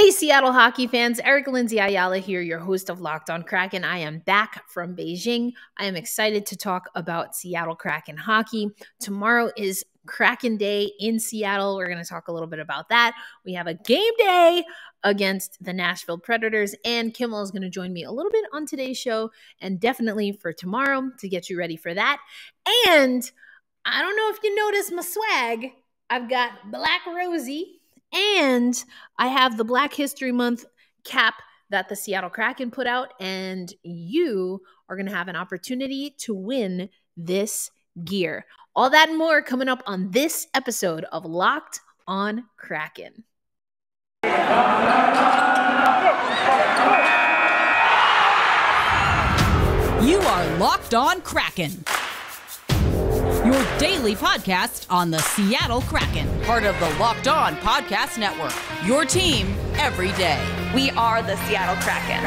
Hey, Seattle hockey fans, Eric Lindsay Ayala here, your host of Locked on Kraken. I am back from Beijing. I am excited to talk about Seattle Kraken hockey. Tomorrow is Kraken Day in Seattle. We're going to talk a little bit about that. We have a game day against the Nashville Predators, and Kimmel is going to join me a little bit on today's show and definitely for tomorrow to get you ready for that. And I don't know if you noticed my swag. I've got Black Rosie. And I have the Black History Month cap that the Seattle Kraken put out, and you are going to have an opportunity to win this gear. All that and more coming up on this episode of Locked on Kraken. You are Locked on Kraken, your daily podcast on the Seattle Kraken, part of the Locked On Podcast Network, your team every day. We are the Seattle Kraken.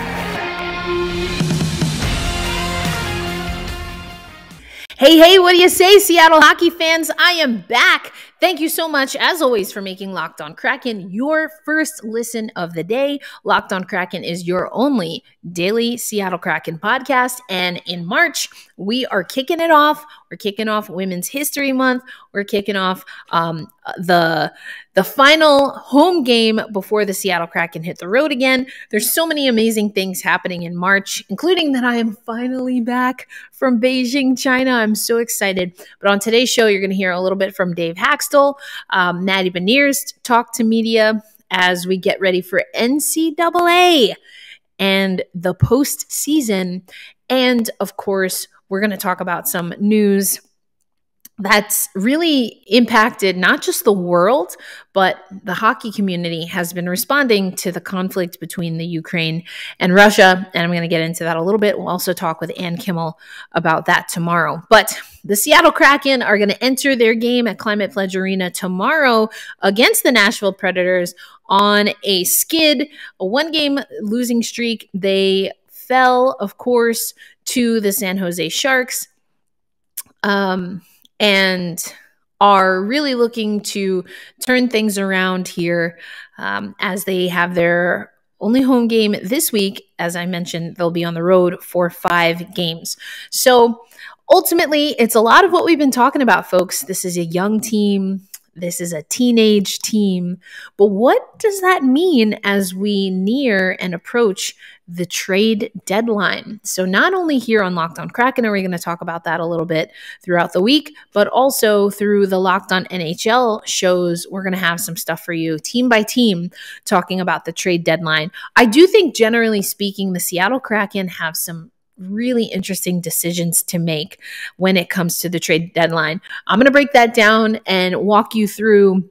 Hey, what do you say, Seattle hockey fans? I am back. Thank you so much, as always, for making Locked on Kraken your first listen of the day. Locked on Kraken is your only daily Seattle Kraken podcast. And in March, we are kicking it off. We're kicking off Women's History Month. We're kicking off the final home game before the Seattle Kraken hit the road again. There's so many amazing things happening in March, including that I am finally back from Beijing, China. I'm so excited. But on today's show, you're going to hear a little bit from Dave Haxtell, Maddie Beniers talk to media as we get ready for NCAA and the postseason. And of course, we're going to talk about some news that's really impacted not just the world, but the hockey community has been responding to the conflict between the Ukraine and Russia. And I'm going to get into that a little bit. We'll also talk with Ann Kimmel about that tomorrow. But the Seattle Kraken are going to enter their game at Climate Pledge Arena tomorrow against the Nashville Predators on a skid, a one-game losing streak. They fell, of course, to the San Jose Sharks. And are really looking to turn things around here as they have their only home game this week. As I mentioned, they'll be on the road for 5 games. So ultimately, it's a lot of what we've been talking about, folks. This is a young team. This is a teenage team. But what does that mean as we near and approach the trade deadline? So not only here on Locked on Kraken are we going to talk about that a little bit throughout the week, but also through the Locked on NHL shows, we're going to have some stuff for you team by team talking about the trade deadline. I do think, generally speaking, the Seattle Kraken have some really interesting decisions to make when it comes to the trade deadline. I'm going to break that down and walk you through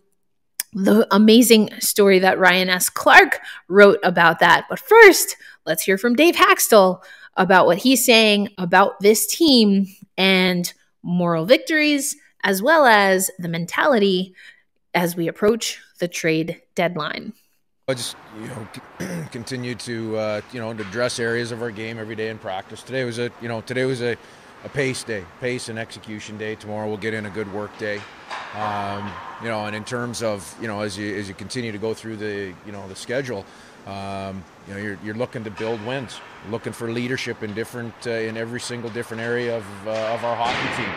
the amazing story that Ryan S. Clark wrote about that. But first, let's hear from Dave Haxtell about what he's saying about this team and moral victories, as well as the mentality as we approach the trade deadline. I just, continue to, to address areas of our game every day in practice. Today was a pace day, pace and execution day. Tomorrow we'll get in a good work day. And in terms of, as you continue to go through the schedule, you're looking to build wins, looking for leadership in in every single different area of our hockey team,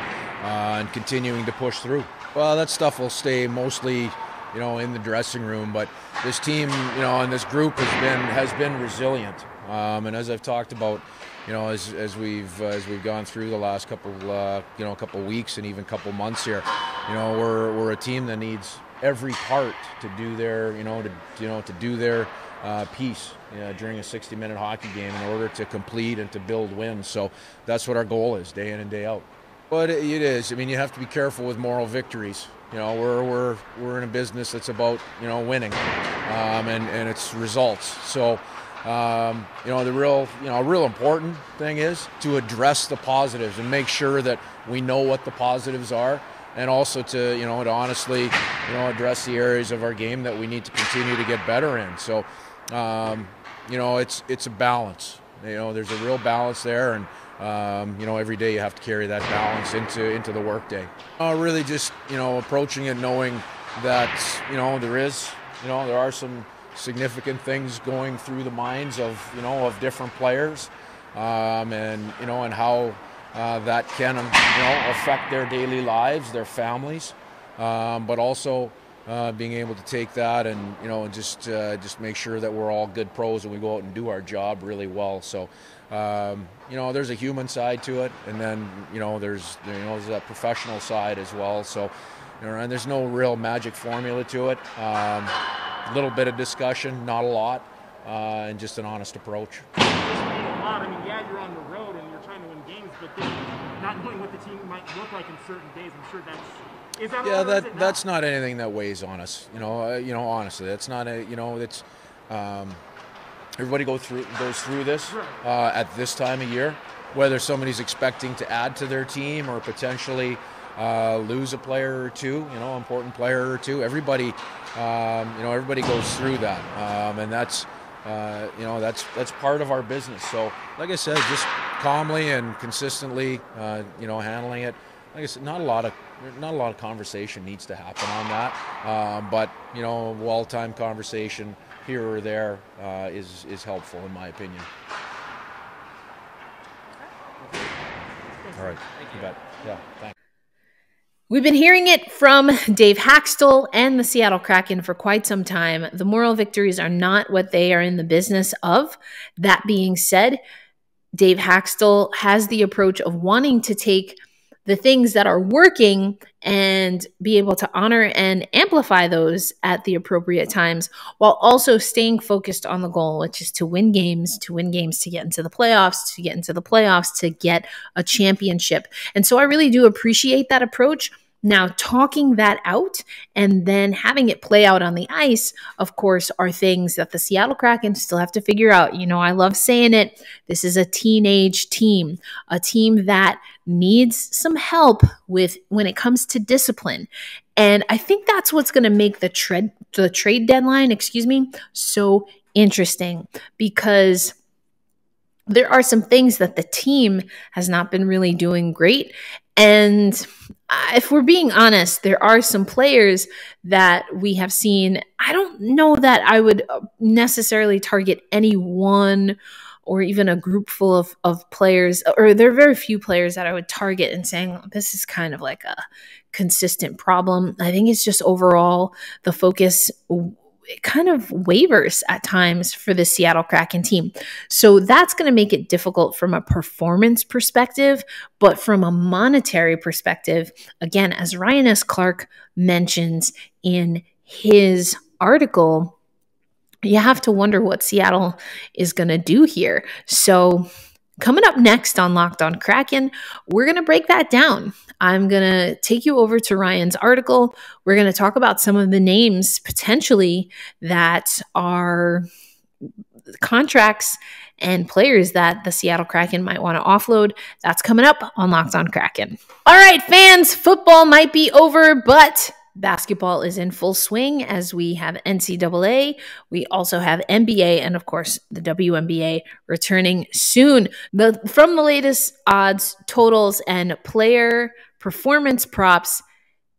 and continuing to push through. Well, that stuff will stay mostly in the dressing room, but this team, and this group has been resilient. And as I've talked about, as we've gone through the last couple weeks and even couple months here, we're a team that needs every part to do their, to do their piece during a 60-minute hockey game in order to complete and to build wins. So that's what our goal is, day in and day out. But it is. I mean, you have to be careful with moral victories. We're in a business that's about winning, and it's results. So the real important thing is to address the positives and make sure that we know what the positives are, and also to to honestly address the areas of our game that we need to continue to get better in. So it's a balance. There's a real balance there, and every day you have to carry that balance into the workday. Really just approaching it knowing that there are some significant things going through the minds of, of different players, and how that can, affect their daily lives, their families, but also being able to take that and, just make sure that we're all good pros and we go out and do our job really well. So, there's a human side to it, and then, there's that professional side as well. So, and there's no real magic formula to it. A little bit of discussion, not a lot, and just an honest approach. I mean, yeah, you're on the road and you're trying to win games, but then not knowing what the team might look like in certain days, I'm sure is that. Yeah, that's not anything that weighs on us. Honestly, that's not it's. Everybody goes through this at this time of year, whether somebody's expecting to add to their team or potentially lose a player or two, important player or two. Everybody, everybody goes through that, and that's part of our business. So, like I said, just calmly and consistently, handling it. Like I said, not a lot of conversation needs to happen on that, but well-timed conversation here or there is helpful in my opinion. All right, you bet. Yeah, thanks. We've been hearing it from Dave Hakstol and the Seattle Kraken for quite some time. The moral victories are not what they are in the business of. That being said, Dave Hakstol has the approach of wanting to take the things that are working and be able to honor and amplify those at the appropriate times, while also staying focused on the goal, which is to win games, to get into the playoffs, to get a championship. And so I really do appreciate that approach. Now, talking that out and then having it play out on the ice, of course, are things that the Seattle Kraken still have to figure out. I love saying it. This is a teenage team, a team that needs some help with when it comes to discipline. And I think that's what's going to make the trade deadline, so interesting, because there are some things that the team has not been really doing great. And if we're being honest, there are some players that we have seen. I don't know that I would necessarily target any one or even a group full of players, or there are very few players that I would target and saying, this is kind of like a consistent problem. I think it's just overall the focus kind of wavers at times for the Seattle Kraken team. So that's going to make it difficult from a performance perspective, but from a monetary perspective, again, as Ryan S. Clark mentions in his article, you have to wonder what Seattle is going to do here. So coming up next on Locked on Kraken, we're going to break that down. I'm going to take you over to Ryan's article. We're going to talk about some of the names potentially that are contracts and players that the Seattle Kraken might want to offload. That's coming up on Locked on Kraken. All right, fans, football might be over, but basketball is in full swing as we have NCAA. We also have NBA and, of course, the WNBA returning soon. From the latest odds, totals, and player performance props,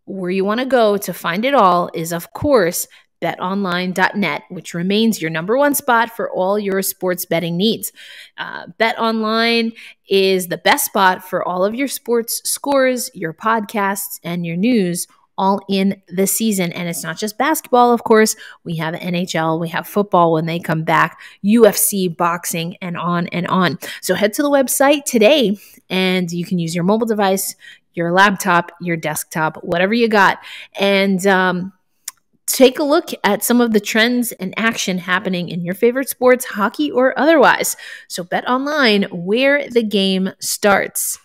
where you want to go to find it all is, of course, betonline.net, which remains your number one spot for all your sports betting needs. BetOnline is the best spot for all of your sports scores, your podcasts, and your news all in the season. And it's not just basketball, of course. We have NHL, we have football when they come back, UFC, boxing, and on and on. So head to the website today and you can use your mobile device, your laptop, your desktop, whatever you got, and take a look at some of the trends and action happening in your favorite sports, hockey or otherwise. So BetOnline, where the game starts.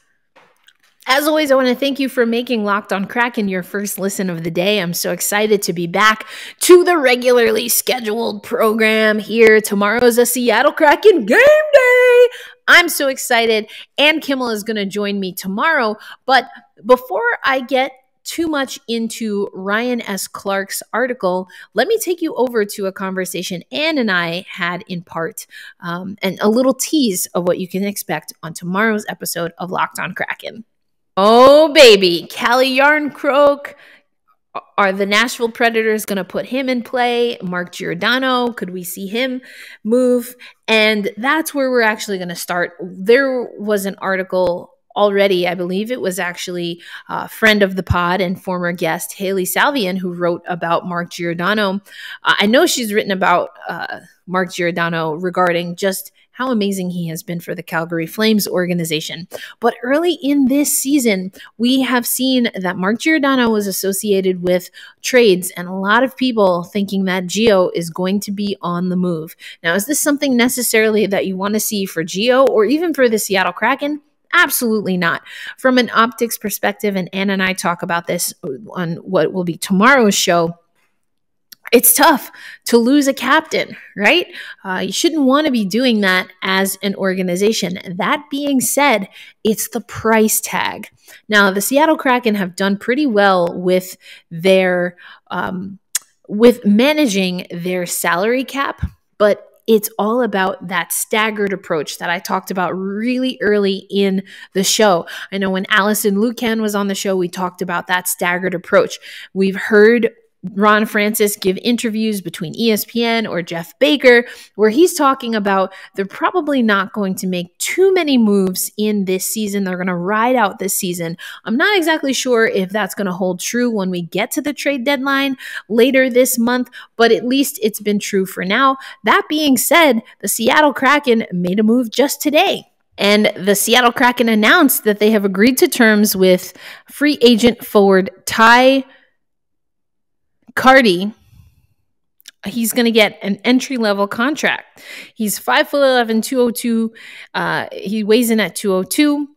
As always, I want to thank you for making Locked on Kraken your first listen of the day. I'm so excited to be back to the regularly scheduled program here. Tomorrow's a Seattle Kraken game day. I'm so excited. Ann Kimmel is going to join me tomorrow. But before I get too much into Ryan S. Clark's article, let me take you over to a conversation Ann and I had in part, and a little tease of what you can expect on tomorrow's episode of Locked on Kraken. Oh, baby. Calle Jarnkrok, Are the Nashville Predators going to put him in play? Mark Giordano, could we see him move? And that's where we're actually going to start. There was an article already, I believe it was actually a friend of the pod and former guest Haley Salvian who wrote about Mark Giordano. I know she's written about Mark Giordano regarding just how amazing he has been for the Calgary Flames organization. But early in this season, we have seen that Mark Giordano was associated with trades, and a lot of people thinking that Gio is going to be on the move. Now, is this something necessarily that you want to see for Gio or even for the Seattle Kraken? Absolutely not. From an optics perspective, and Ann and I talk about this on what will be tomorrow's show, it's tough to lose a captain, right? You shouldn't want to be doing that as an organization. That being said, it's the price tag. Now, the Seattle Kraken have done pretty well with their with managing their salary cap, but it's all about that staggered approach that I talked about really early in the show. I know when Allison Lucan was on the show, we talked about that staggered approach. We've heard Ron Francis give interviews between ESPN or Jeff Baker where he's talking about they're probably not going to make too many moves in this season. They're going to ride out this season. I'm not exactly sure if that's going to hold true when we get to the trade deadline later this month, but at least it's been true for now. That being said, the Seattle Kraken made a move just today. And the Seattle Kraken announced that they have agreed to terms with free agent forward Ty Cardi. He's going to get an entry-level contract. He's 5'11", 202. He weighs in at 202.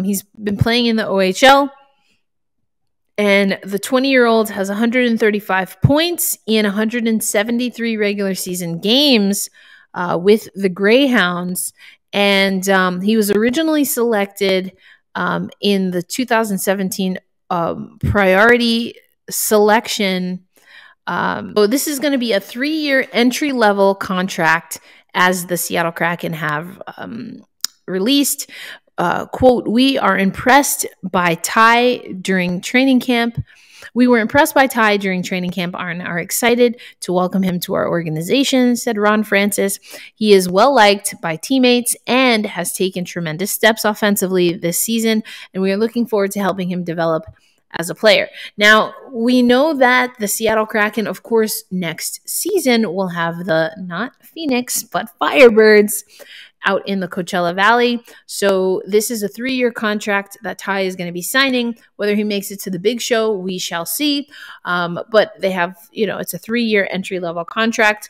He's been playing in the OHL. And the 20-year-old has 135 points in 173 regular season games with the Greyhounds. And he was originally selected in the 2017 priority selection. So this is going to be a 3-year entry-level contract as the Seattle Kraken have released. Quote, "We are impressed by Ty during training camp. We were impressed by Ty during training camp and are excited to welcome him to our organization," said Ron Francis. "He is well-liked by teammates and has taken tremendous steps offensively this season, and we are looking forward to helping him develop as a player." Now, we know that the Seattle Kraken, of course, next season will have the, not Phoenix, but Firebirds out in the Coachella Valley. So this is a 3-year contract that Ty is going to be signing. Whether he makes it to the big show, we shall see. But they have, it's a 3-year entry-level contract.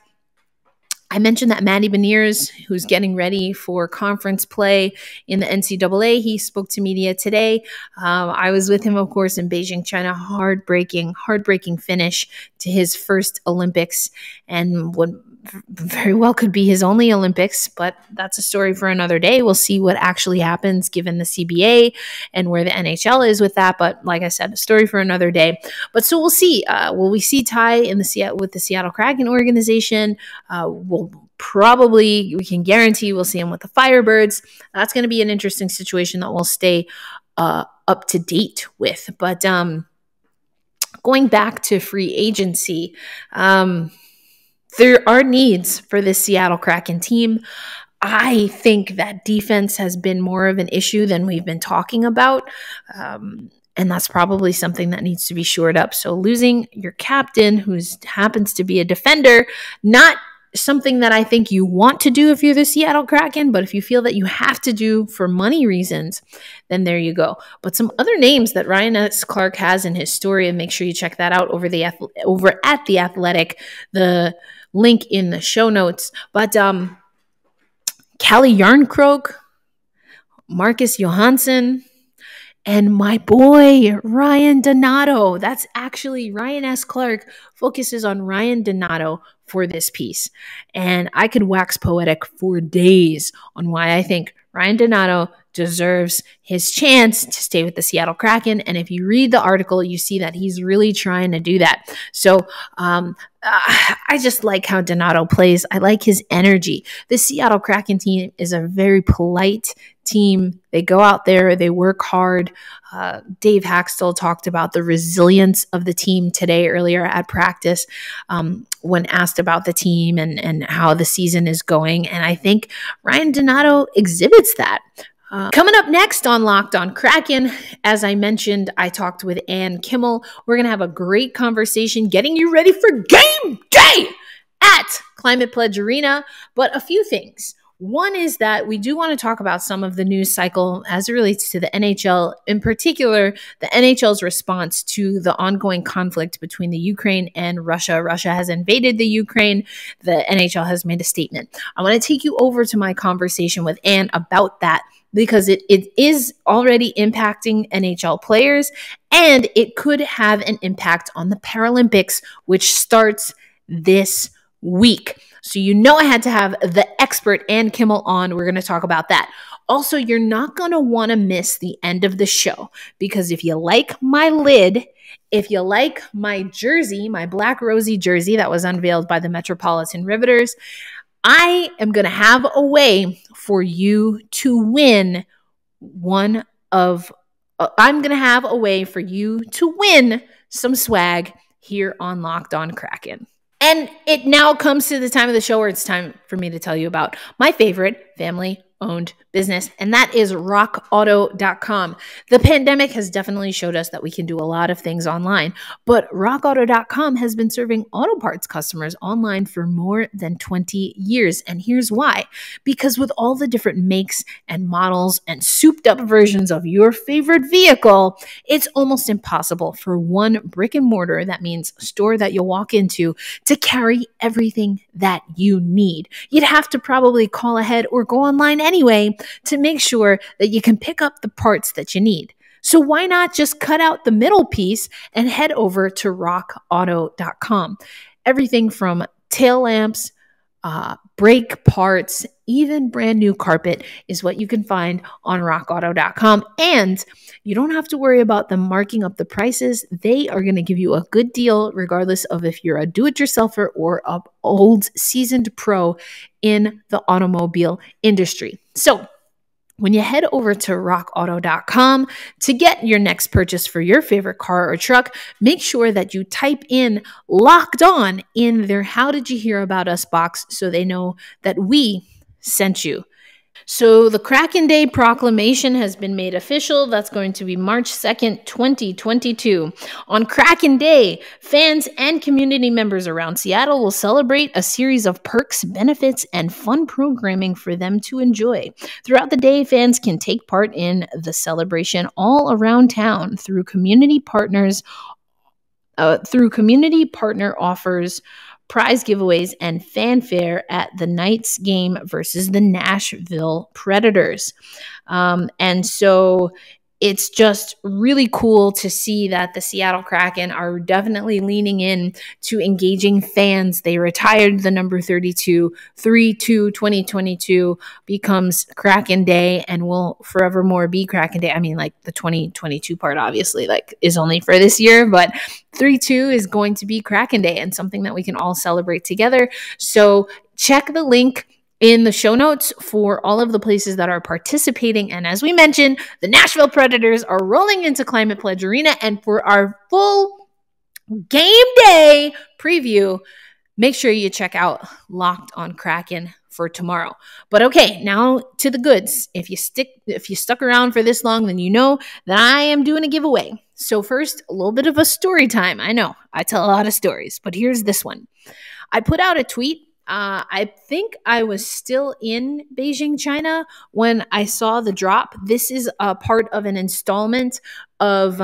I mentioned that Matty Beniers, who's getting ready for conference play in the NCAA, he spoke to media today. I was with him, of course, in Beijing, China. Heartbreaking finish to his first Olympics, and what very well could be his only Olympics, but that's a story for another day. We'll see what actually happens given the CBA and where the NHL is with that. But like I said, a story for another day. But so we'll see. Will we see Ty with the Seattle Kraken organization? We can guarantee we'll see him with the Firebirds. That's going to be an interesting situation that we'll stay up to date with. But going back to free agency, there are needs for this Seattle Kraken team. I think that defense has been more of an issue than we've been talking about. And that's probably something that needs to be shored up. So losing your captain, who happens to be a defender, not something that I think you want to do if you're the Seattle Kraken, but if you feel that you have to do for money reasons, then there you go. But some other names that Ryan S. Clark has in his story, and make sure you check that out over at The Athletic, the link in the show notes. But Calle Jarnkrok, Marcus Johansson, and my boy, Ryan Donato. That's actually Ryan S. Clark focuses on Ryan Donato for this piece. And I could wax poetic for days on why I think Ryan Donato deserves his chance to stay with the Seattle Kraken. And if you read the article, you see that he's really trying to do that. So I just like how Donato plays. I like his energy. The Seattle Kraken team is a very polite team. They go out there, they work hard. Dave Haxtell talked about the resilience of the team today earlier at practice when asked about the team and how the season is going. And I think Ryan Donato exhibits that. Coming up next on Locked on Kraken, as I mentioned, I talked with Ann Kimmel. We're going to have a great conversation getting you ready for game day at Climate Pledge Arena. But a few things. One is that we do want to talk about some of the news cycle as it relates to the NHL, in particular, the NHL's response to the ongoing conflict between the Ukraine and Russia. Russia has invaded the Ukraine. The NHL has made a statement. I want to take you over to my conversation with Ann about that, because it is already impacting NHL players, and it could have an impact on the Paralympics, which starts this week. So I had to have the expert Ann Kimmel on. We're going to talk about that. Also, you're not going to want to miss the end of the show, because if you like my lid, if you like my jersey, my Black Rosie jersey that was unveiled by the Metropolitan Riveters, I am going to have a way for you to win some swag here on Locked on Kraken. And it now comes to the time of the show where it's time for me to tell you about my favorite family-owned business, and that is rockauto.com. The pandemic has definitely showed us that we can do a lot of things online, but rockauto.com has been serving auto parts customers online for more than 20 years. And here's why. Because with all the different makes and models and souped up versions of your favorite vehicle, it's almost impossible for one brick and mortar, that means store that you'll walk into, to carry everything that you need. You'd have to probably call ahead or go online anyway to make sure that you can pick up the parts that you need. So why not just cut out the middle piece and head over to rockauto.com? Everything from tail lamps, brake parts, even brand new carpet is what you can find on rockauto.com. And you don't have to worry about them marking up the prices. They are going to give you a good deal regardless of if you're a do-it-yourselfer or an old seasoned pro in the automobile industry. So when you head over to rockauto.com to get your next purchase for your favorite car or truck, make sure that you type in Locked On in their How Did You Hear About Us box so they know that we sent you. So the Kraken Day proclamation has been made official. That's going to be March 2nd, 2022. On Kraken Day, fans and community members around Seattle will celebrate a series of perks, benefits, and fun programming for them to enjoy. Throughout the day, fans can take part in the celebration all around town through community partner offers, prize giveaways, and fanfare at the Knights game versus the Nashville Predators. And so it's just really cool to see that the Seattle Kraken are definitely leaning in to engaging fans. They retired the number 32. 3/2/2022 becomes Kraken Day and will forevermore be Kraken Day. I mean, like the 2022 part obviously is only for this year, but 3/2 is going to be Kraken Day and something that we can all celebrate together. So check the link in the show notes for all of the places that are participating. And as we mentioned, the Nashville Predators are rolling into Climate Pledge Arena. And for our full game day preview, make sure you check out Locked on Kraken for tomorrow. But okay, now to the goods. If you stuck around for this long, then you know that I am doing a giveaway. So first, a little bit of a story time. I know I tell a lot of stories, but here's this one. I put out a tweet. I think I was still in Beijing, China when I saw the drop. This is a part of an installment of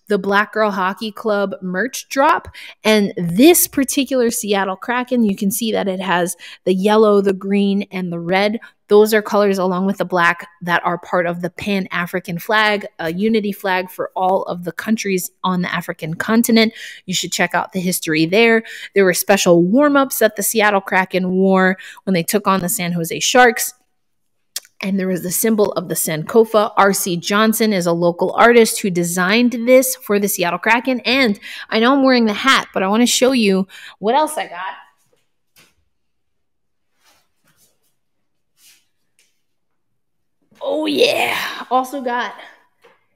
the Black Girl Hockey Club merch drop. And this particular Seattle Kraken, you can see that it has the yellow, the green, and the red. Those are colors along with the black that are part of the Pan-African flag, a unity flag for all of the countries on the African continent. You should check out the history there. There were special warm-ups that the Seattle Kraken wore when they took on the San Jose Sharks. And there was the symbol of the Sankofa. R.C. Johnson is a local artist who designed this for the Seattle Kraken. And I know I'm wearing the hat, but I want to show you what else I got. Oh, yeah. Also got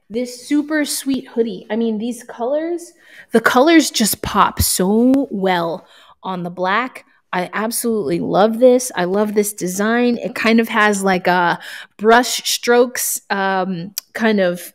this super sweet hoodie. I mean, these colors, the colors just pop so well on the black. I absolutely love this. I love this design. It kind of has like a brush strokes kind of,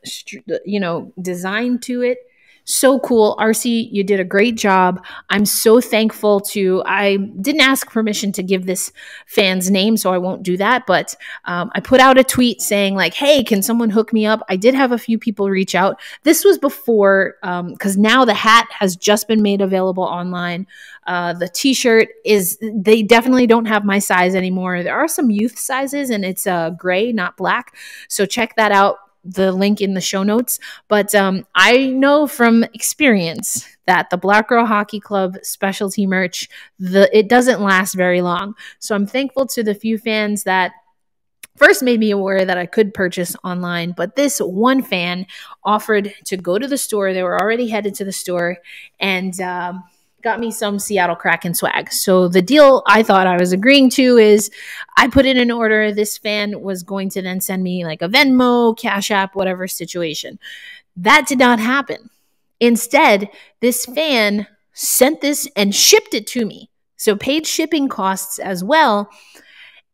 design to it. So cool. RC, you did a great job. I'm so thankful I didn't ask permission to give this fan's name, so I won't do that. But I put out a tweet saying like, hey, can someone hook me up? I did have a few people reach out. This was before, because now the hat has just been made available online. The t-shirt they definitely don't have my size anymore. There are some youth sizes and it's gray, not black. So check that out. The link in the show notes. But I know from experience that the Black Girl Hockey Club specialty merch, it doesn't last very long. So I'm thankful to the few fans that first made me aware that I could purchase online, but this one fan offered to go to the store. They were already headed to the store and got me some Seattle Kraken swag. So the deal I thought I was agreeing to is I put in an order. This fan was going to then send me like a Venmo, Cash App, whatever situation. That did not happen. Instead, this fan sent this and shipped it to me. So paid shipping costs as well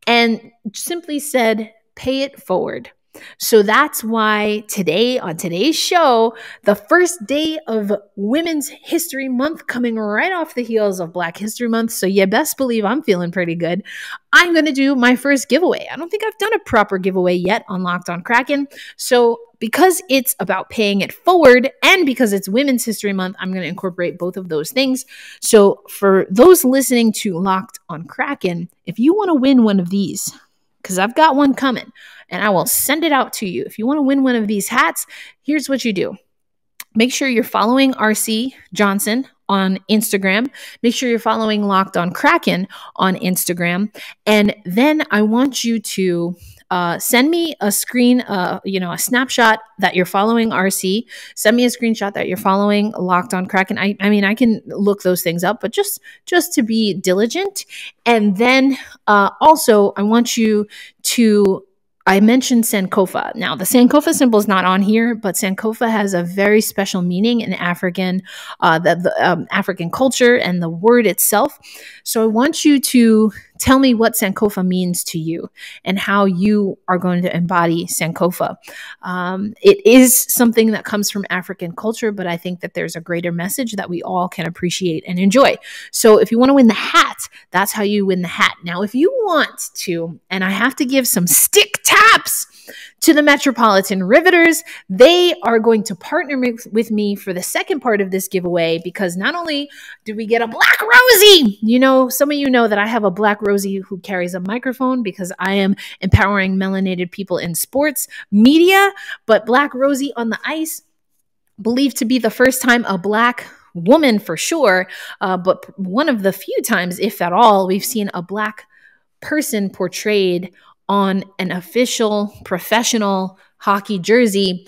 and simply said, pay it forward. So that's why today, on today's show, the first day of Women's History Month, coming right off the heels of Black History Month, so you best believe I'm feeling pretty good, I'm going to do my first giveaway. I don't think I've done a proper giveaway yet on Locked on Kraken. So because it's about paying it forward and because it's Women's History Month, I'm going to incorporate both of those things. So for those listening to Locked on Kraken, if you want to win one of these, because I've got one coming and I will send it out to you. If you want to win one of these hats, here's what you do. Make sure you're following RC Johnson on Instagram. Make sure you're following Locked on Kraken on Instagram. And then I want you to send me a snapshot that you're following RC. Send me a screenshot that you're following Locked on Kraken. I mean, I can look those things up, but just to be diligent. And then also, I want you to I mentioned Sankofa. Now, the Sankofa symbol is not on here, but Sankofa has a very special meaning in African, African culture and the word itself. So I want you to tell me what Sankofa means to you and how you are going to embody Sankofa. It is something that comes from African culture, but I think that there's a greater message that we all can appreciate and enjoy. So if you want to win the hat, that's how you win the hat. Now, if you want to, and I have to give some stick taps to the Metropolitan Riveters, they are going to partner with me for the second part of this giveaway because not only do we get a Black Rosie, some of you know that I have a Black Rosie who carries a microphone because I am empowering melanated people in sports media, but Black Rosie on the ice, believed to be the first time a Black woman for sure, but one of the few times, if at all, we've seen a Black person portrayed on an official professional hockey jersey.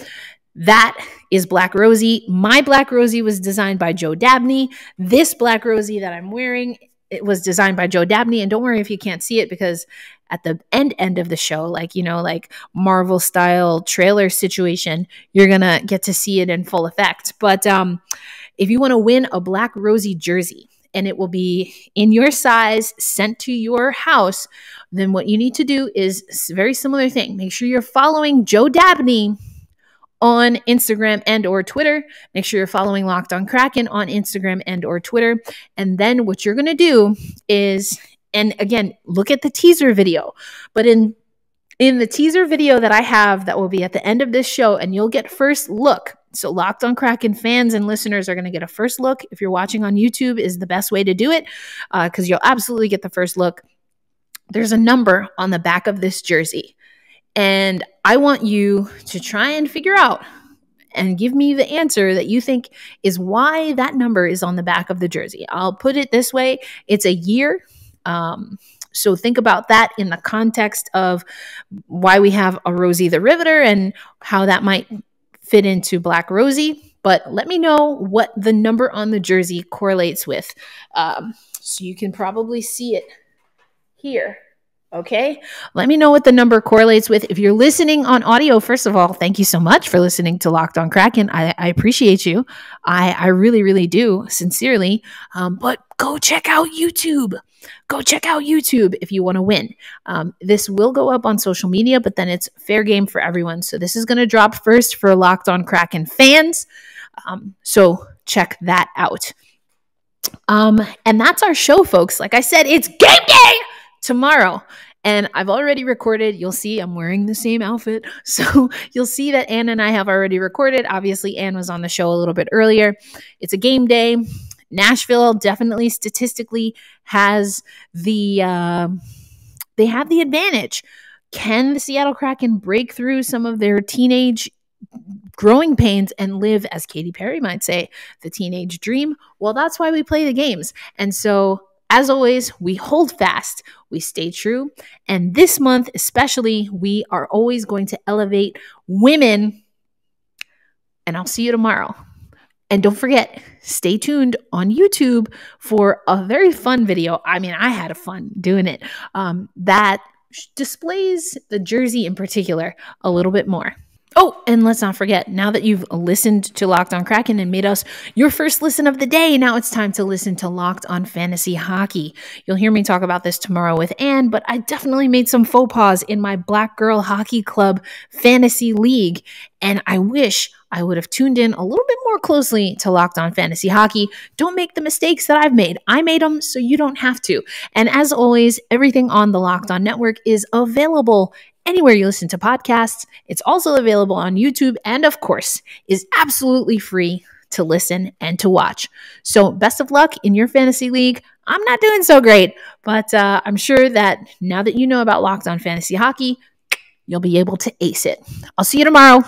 That is Black Rosie. My Black Rosie was designed by Joe Dabney. This Black Rosie that I'm wearing, it was designed by Joe Dabney. And don't worry if you can't see it because at the end of the show, like Marvel style trailer situation, you're going to get to see it in full effect. But if you want to win a Black Rosie jersey, and it will be in your size sent to your house, then what you need to do is a very similar thing. Make sure you're following Joe Dabney on Instagram and or Twitter. Make sure you're following Locked on Kraken on Instagram and or Twitter. And then what you're going to do is, and again, look at the teaser video, but in the teaser video that I have that will be at the end of this show, and you'll get first look. So Locked on Kraken fans and listeners are going to get a first look. If you're watching on YouTube is the best way to do it because you'll absolutely get the first look. There's a number on the back of this jersey. And I want you to try and figure out and give me the answer that you think is why that number is on the back of the jersey. I'll put it this way. It's a year. So think about that in the context of why we have a Rosie the Riveter and how that might fit into Black Rosie. But let me know what the number on the jersey correlates with. So you can probably see it here. Okay. Let me know what the number correlates with. If you're listening on audio, first of all, thank you so much for listening to Locked on Kraken. I appreciate you. I really, really do, sincerely. But go check out YouTube. Go check out YouTube if you want to win. This will go up on social media, but then it's fair game for everyone. So this is going to drop first for Locked on Kraken fans. So check that out. And that's our show, folks. Like I said, it's game day tomorrow. And I've already recorded. You'll see I'm wearing the same outfit. So you'll see that Ann and I have already recorded. Obviously, Ann was on the show a little bit earlier. It's a game day. Nashville definitely statistically has they have the advantage. Can the Seattle Kraken break through some of their teenage growing pains and live, as Katy Perry might say, the teenage dream? Well, that's why we play the games. And so, as always, we hold fast, we stay true. And this month, especially, we are always going to elevate women. And I'll see you tomorrow. And don't forget, stay tuned on YouTube for a very fun video. I mean, I had fun doing it. That displays the jersey in particular a little bit more. Oh, and let's not forget, now that you've listened to Locked on Kraken and made us your first listen of the day, now it's time to listen to Locked on Fantasy Hockey. You'll hear me talk about this tomorrow with Ann, but I definitely made some faux pas in my Black Girl Hockey Club Fantasy League, and I wish I would have tuned in a little bit more closely to Locked on Fantasy Hockey. Don't make the mistakes that I've made. I made them, so you don't have to. And as always, everything on the Locked on Network is available anywhere you listen to podcasts. It's also available on YouTube and, of course, is absolutely free to listen and to watch. So best of luck in your fantasy league. I'm not doing so great, but I'm sure that now that you know about Locked on Fantasy Hockey, you'll be able to ace it. I'll see you tomorrow.